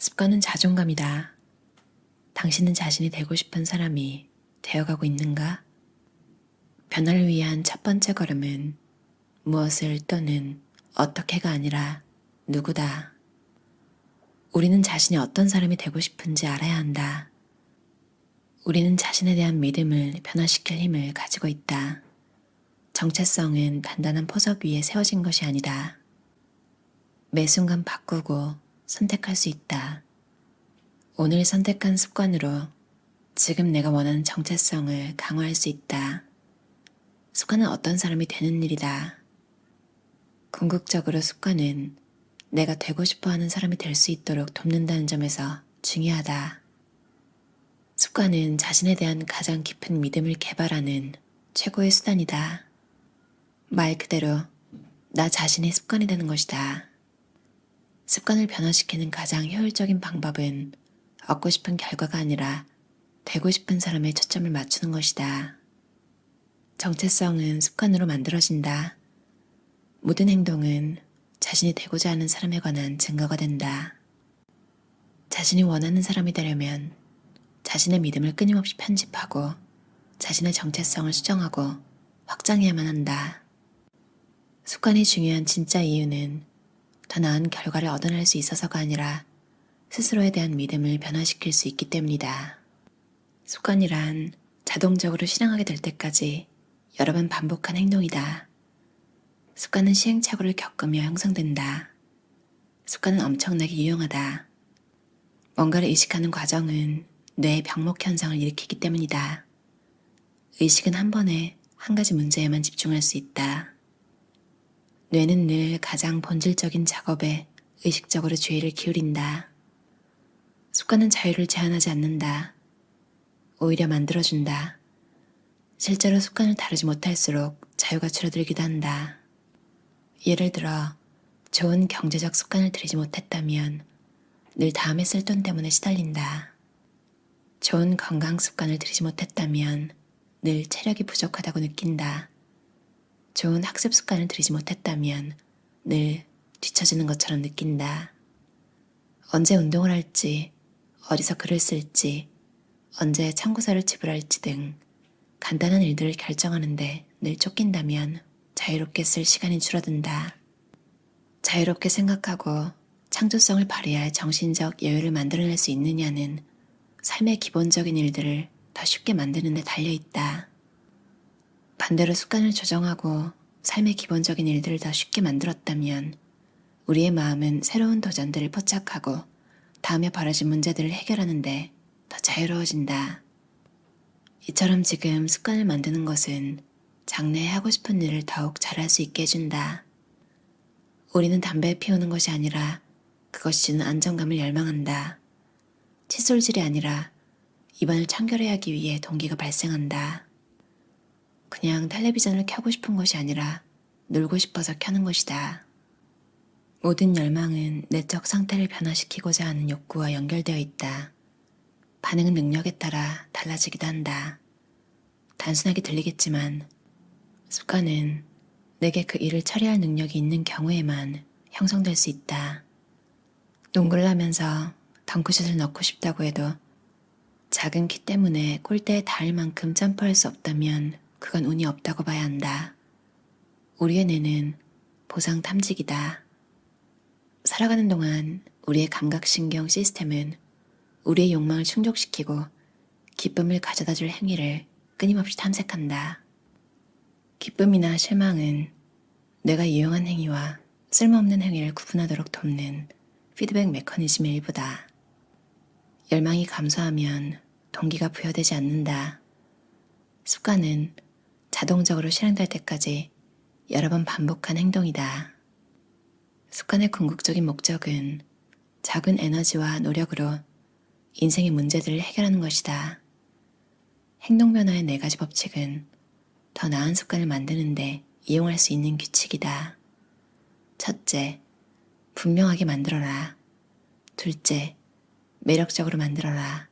습관은 자존감이다. 당신은 자신이 되고 싶은 사람이 되어가고 있는가? 변화를 위한 첫 번째 걸음은 무엇을 또는 어떻게가 아니라 누구다. 우리는 자신이 어떤 사람이 되고 싶은지 알아야 한다. 우리는 자신에 대한 믿음을 변화시킬 힘을 가지고 있다. 정체성은 단단한 포석 위에 세워진 것이 아니다. 매 순간 바꾸고 선택할 수 있다. 오늘 선택한 습관으로 지금 내가 원하는 정체성을 강화할 수 있다. 습관은 어떤 사람이 되는 일이다. 궁극적으로 습관은 내가 되고 싶어 하는 사람이 될 수 있도록 돕는다는 점에서 중요하다. 습관은 자신에 대한 가장 깊은 믿음을 개발하는 최고의 수단이다. 말 그대로 나 자신이 습관이 되는 것이다. 습관을 변화시키는 가장 효율적인 방법은 얻고 싶은 결과가 아니라 되고 싶은 사람에 초점을 맞추는 것이다. 정체성은 습관으로 만들어진다. 모든 행동은 자신이 되고자 하는 사람에 관한 증거가 된다. 자신이 원하는 사람이 되려면 자신의 믿음을 끊임없이 편집하고 자신의 정체성을 수정하고 확장해야만 한다. 습관이 중요한 진짜 이유는 더 나은 결과를 얻어낼 수 있어서가 아니라 스스로에 대한 믿음을 변화시킬 수 있기 때문이다. 습관이란 자동적으로 실행하게 될 때까지 여러 번 반복한 행동이다. 습관은 시행착오를 겪으며 형성된다. 습관은 엄청나게 유용하다. 뭔가를 의식하는 과정은 뇌의 병목 현상을 일으키기 때문이다. 의식은 한 번에 한 가지 문제에만 집중할 수 있다. 뇌는 늘 가장 본질적인 작업에 의식적으로 주의를 기울인다. 습관은 자유를 제한하지 않는다. 오히려 만들어준다. 실제로 습관을 다루지 못할수록 자유가 줄어들기도 한다. 예를 들어 좋은 경제적 습관을 들이지 못했다면 늘 다음에 쓸 돈 때문에 시달린다. 좋은 건강 습관을 들이지 못했다면 늘 체력이 부족하다고 느낀다. 좋은 학습 습관을 들이지 못했다면 늘 뒤처지는 것처럼 느낀다. 언제 운동을 할지, 어디서 글을 쓸지, 언제 참고서를 지불할지 등 간단한 일들을 결정하는데 늘 쫓긴다면 자유롭게 쓸 시간이 줄어든다. 자유롭게 생각하고 창조성을 발휘할 정신적 여유를 만들어낼 수 있느냐는 삶의 기본적인 일들을 더 쉽게 만드는 데 달려있다. 반대로 습관을 조정하고 삶의 기본적인 일들을 더 쉽게 만들었다면 우리의 마음은 새로운 도전들을 포착하고 다음에 벌어진 문제들을 해결하는데 더 자유로워진다. 이처럼 지금 습관을 만드는 것은 장래에 하고 싶은 일을 더욱 잘할 수 있게 해준다. 우리는 담배 피우는 것이 아니라 그것이 주는 안정감을 열망한다. 칫솔질이 아니라 입안을 청결해야 하기 위해 동기가 발생한다. 그냥 텔레비전을 켜고 싶은 것이 아니라 놀고 싶어서 켜는 것이다. 모든 열망은 내적 상태를 변화시키고자 하는 욕구와 연결되어 있다. 반응은 능력에 따라 달라지기도 한다. 단순하게 들리겠지만 습관은 내게 그 일을 처리할 능력이 있는 경우에만 형성될 수 있다. 농구를 하면서 덩크슛을 넣고 싶다고 해도 작은 키 때문에 골대에 닿을 만큼 점프할 수 없다면 그건 운이 없다고 봐야 한다. 우리의 뇌는 보상 탐지기다. 살아가는 동안 우리의 감각신경 시스템은 우리의 욕망을 충족시키고 기쁨을 가져다 줄 행위를 끊임없이 탐색한다. 기쁨이나 실망은 내가 유용한 행위와 쓸모없는 행위를 구분하도록 돕는 피드백 메커니즘의 일부다. 열망이 감소하면 동기가 부여되지 않는다. 습관은 자동적으로 실행될 때까지 여러 번 반복한 행동이다. 습관의 궁극적인 목적은 작은 에너지와 노력으로 인생의 문제들을 해결하는 것이다. 행동 변화의 4가지 법칙은 더 나은 습관을 만드는데 이용할 수 있는 규칙이다. 첫째, 분명하게 만들어라. 둘째, 매력적으로 만들어라.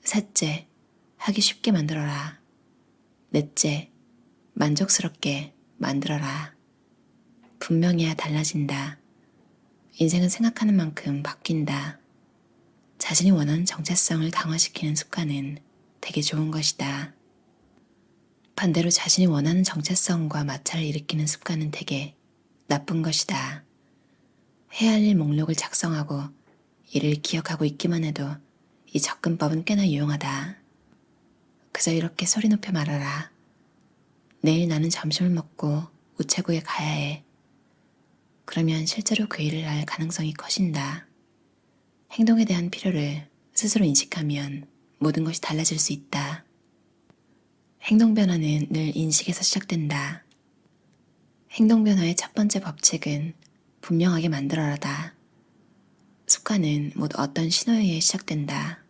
셋째, 하기 쉽게 만들어라. 넷째, 만족스럽게 만들어라. 분명해야 달라진다. 인생은 생각하는 만큼 바뀐다. 자신이 원하는 정체성을 강화시키는 습관은 되게 좋은 것이다. 반대로 자신이 원하는 정체성과 마찰을 일으키는 습관은 되게 나쁜 것이다. 해야 할 일 목록을 작성하고 이를 기억하고 있기만 해도 이 접근법은 꽤나 유용하다. 그저 이렇게 소리 높여 말하라. 내일 나는 점심을 먹고 우체국에 가야 해. 그러면 실제로 그 일을 할 가능성이 커진다. 행동에 대한 필요를 스스로 인식하면 모든 것이 달라질 수 있다. 행동 변화는 늘 인식에서 시작된다. 행동 변화의 첫 번째 법칙은 분명하게 만들어라다. 습관은 모두 어떤 신호에 의해 시작된다.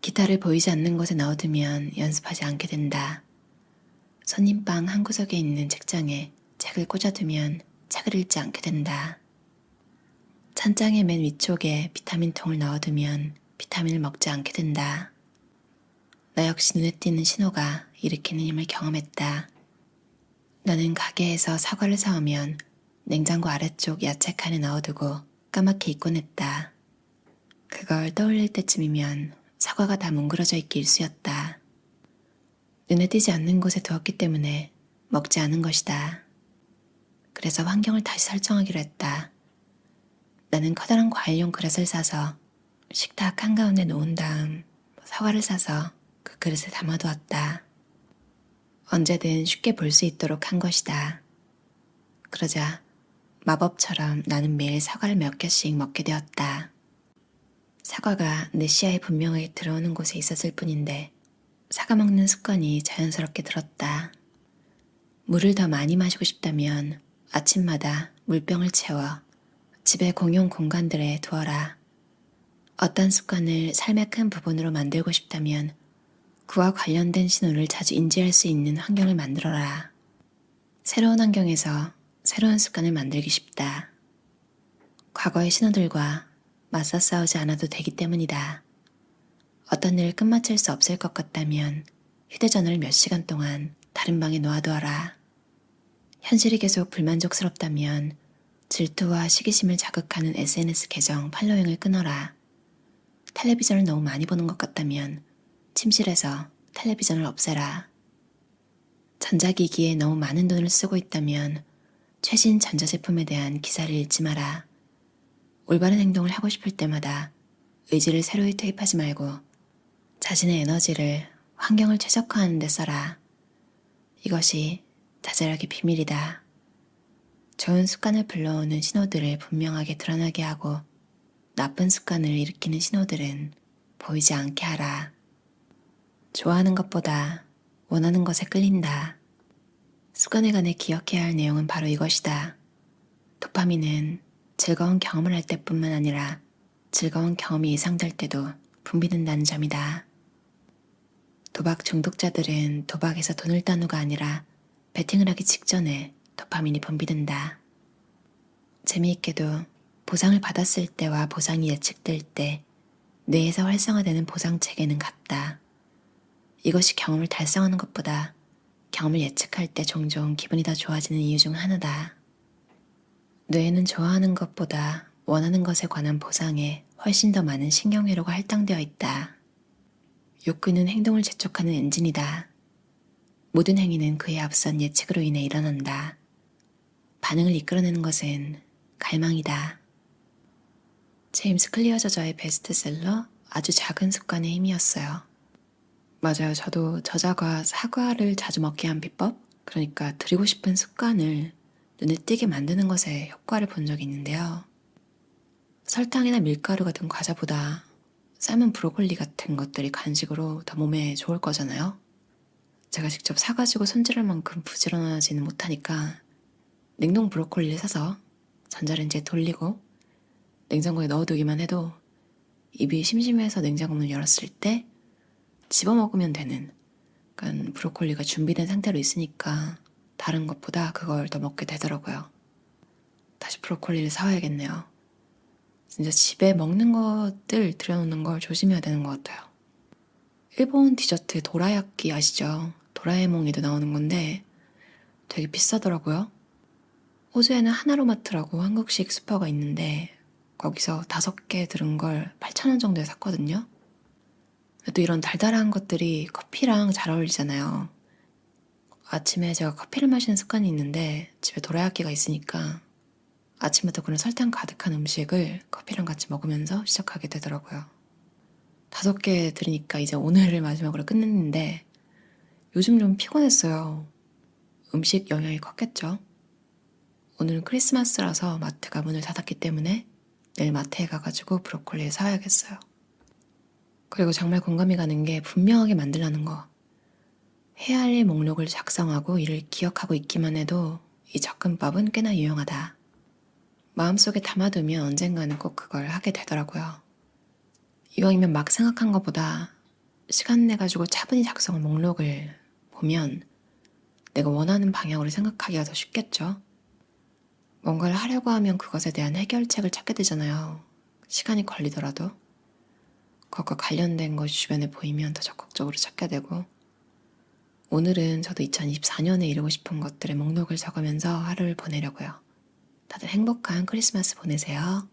기타를 보이지 않는 곳에 넣어두면 연습하지 않게 된다. 손님방 한 구석에 있는 책장에 책을 꽂아두면 책을 읽지 않게 된다. 찬장의 맨 위쪽에 비타민통을 넣어두면 비타민을 먹지 않게 된다. 나 역시 눈에 띄는 신호가 일으키는 힘을 경험했다. 나는 가게에서 사과를 사오면 냉장고 아래쪽 야채 칸에 넣어두고 까맣게 잊곤 했다. 그걸 떠올릴 때쯤이면 사과가 다 뭉그러져 있기 일쑤였다. 눈에 띄지 않는 곳에 두었기 때문에 먹지 않은 것이다. 그래서 환경을 다시 설정하기로 했다. 나는 커다란 과일용 그릇을 사서 식탁 한가운데 놓은 다음 사과를 사서 그 그릇에 담아두었다. 언제든 쉽게 볼 수 있도록 한 것이다. 그러자 마법처럼 나는 매일 사과를 몇 개씩 먹게 되었다. 사과가 내 시야에 분명하게 들어오는 곳에 있었을 뿐인데 사과 먹는 습관이 자연스럽게 들었다. 물을 더 많이 마시고 싶다면 아침마다 물병을 채워 집의 공용 공간들에 두어라. 어떤 습관을 삶의 큰 부분으로 만들고 싶다면 그와 관련된 신호를 자주 인지할 수 있는 환경을 만들어라. 새로운 환경에서 새로운 습관을 만들기 쉽다. 과거의 신호들과 맞서 싸우지 않아도 되기 때문이다. 어떤 일을 끝마칠 수 없을 것 같다면 휴대전화를 몇 시간 동안 다른 방에 놓아두어라. 현실이 계속 불만족스럽다면 질투와 시기심을 자극하는 SNS 계정 팔로잉을 끊어라. 텔레비전을 너무 많이 보는 것 같다면 침실에서 텔레비전을 없애라. 전자기기에 너무 많은 돈을 쓰고 있다면 최신 전자제품에 대한 기사를 읽지 마라. 올바른 행동을 하고 싶을 때마다 의지를 새로이 투입하지 말고 자신의 에너지를 환경을 최적화하는 데 써라. 이것이 자잘하게 비밀이다. 좋은 습관을 불러오는 신호들을 분명하게 드러나게 하고 나쁜 습관을 일으키는 신호들은 보이지 않게 하라. 좋아하는 것보다 원하는 것에 끌린다. 습관에 관해 기억해야 할 내용은 바로 이것이다. 도파민은 즐거운 경험을 할 때뿐만 아니라 즐거운 경험이 예상될 때도 분비된다는 점이다. 도박 중독자들은 도박에서 돈을 따누가 아니라 베팅을 하기 직전에 도파민이 분비된다. 재미있게도 보상을 받았을 때와 보상이 예측될 때 뇌에서 활성화되는 보상 체계는 같다. 이것이 경험을 달성하는 것보다 경험을 예측할 때 종종 기분이 더 좋아지는 이유 중 하나다. 뇌에는 좋아하는 것보다 원하는 것에 관한 보상에 훨씬 더 많은 신경회로가 할당되어 있다. 욕구는 행동을 재촉하는 엔진이다. 모든 행위는 그에 앞선 예측으로 인해 일어난다. 반응을 이끌어내는 것은 갈망이다. 제임스 클리어 저자의 베스트셀러 아주 작은 습관의 힘이었어요. 맞아요. 저도 저자가 사과를 자주 먹게 한 비법, 그러니까 드리고 싶은 습관을 눈에 띄게 만드는 것에 효과를 본 적이 있는데요. 설탕이나 밀가루 같은 과자보다 삶은 브로콜리 같은 것들이 간식으로 더 몸에 좋을 거잖아요. 제가 직접 사가지고 손질할 만큼 부지런하지는 못하니까 냉동 브로콜리를 사서 전자레인지에 돌리고 냉장고에 넣어두기만 해도 입이 심심해서 냉장고 문을 열었을 때 집어먹으면 되는, 그러니까 브로콜리가 준비된 상태로 있으니까 다른 것보다 그걸 더 먹게 되더라고요. 다시 브로콜리를 사와야겠네요. 진짜 집에 먹는 것들 들여놓는 걸 조심해야 되는 것 같아요. 일본 디저트 도라야끼 아시죠? 도라에몽에도 나오는 건데 되게 비싸더라고요. 호주에는 하나로마트라고 한국식 슈퍼가 있는데 거기서 5개 들은 걸 8,000원 정도에 샀거든요. 또 이런 달달한 것들이 커피랑 잘 어울리잖아요. 아침에 제가 커피를 마시는 습관이 있는데 집에 도라야끼가 있으니까 아침부터 그런 설탕 가득한 음식을 커피랑 같이 먹으면서 시작하게 되더라고요. 5개 들으니까 이제 오늘을 마지막으로 끝냈는데 요즘 좀 피곤했어요. 음식 영향이 컸겠죠. 오늘은 크리스마스라서 마트가 문을 닫았기 때문에 내일 마트에 가가지고 브로콜리를 사와야겠어요. 그리고 정말 공감이 가는 게 분명하게 만들라는 거. 해야 할 일 목록을 작성하고 이를 기억하고 있기만 해도 이 접근법은 꽤나 유용하다. 마음속에 담아두면 언젠가는 꼭 그걸 하게 되더라고요. 이왕이면 막 생각한 것보다 시간 내가지고 차분히 작성한 목록을 보면 내가 원하는 방향으로 생각하기가 더 쉽겠죠. 뭔가를 하려고 하면 그것에 대한 해결책을 찾게 되잖아요. 시간이 걸리더라도. 그것과 관련된 것이 주변에 보이면 더 적극적으로 찾게 되고, 오늘은 저도 2024년에 이루고 싶은 것들의 목록을 적으면서 하루를 보내려고요. 다들 행복한 크리스마스 보내세요.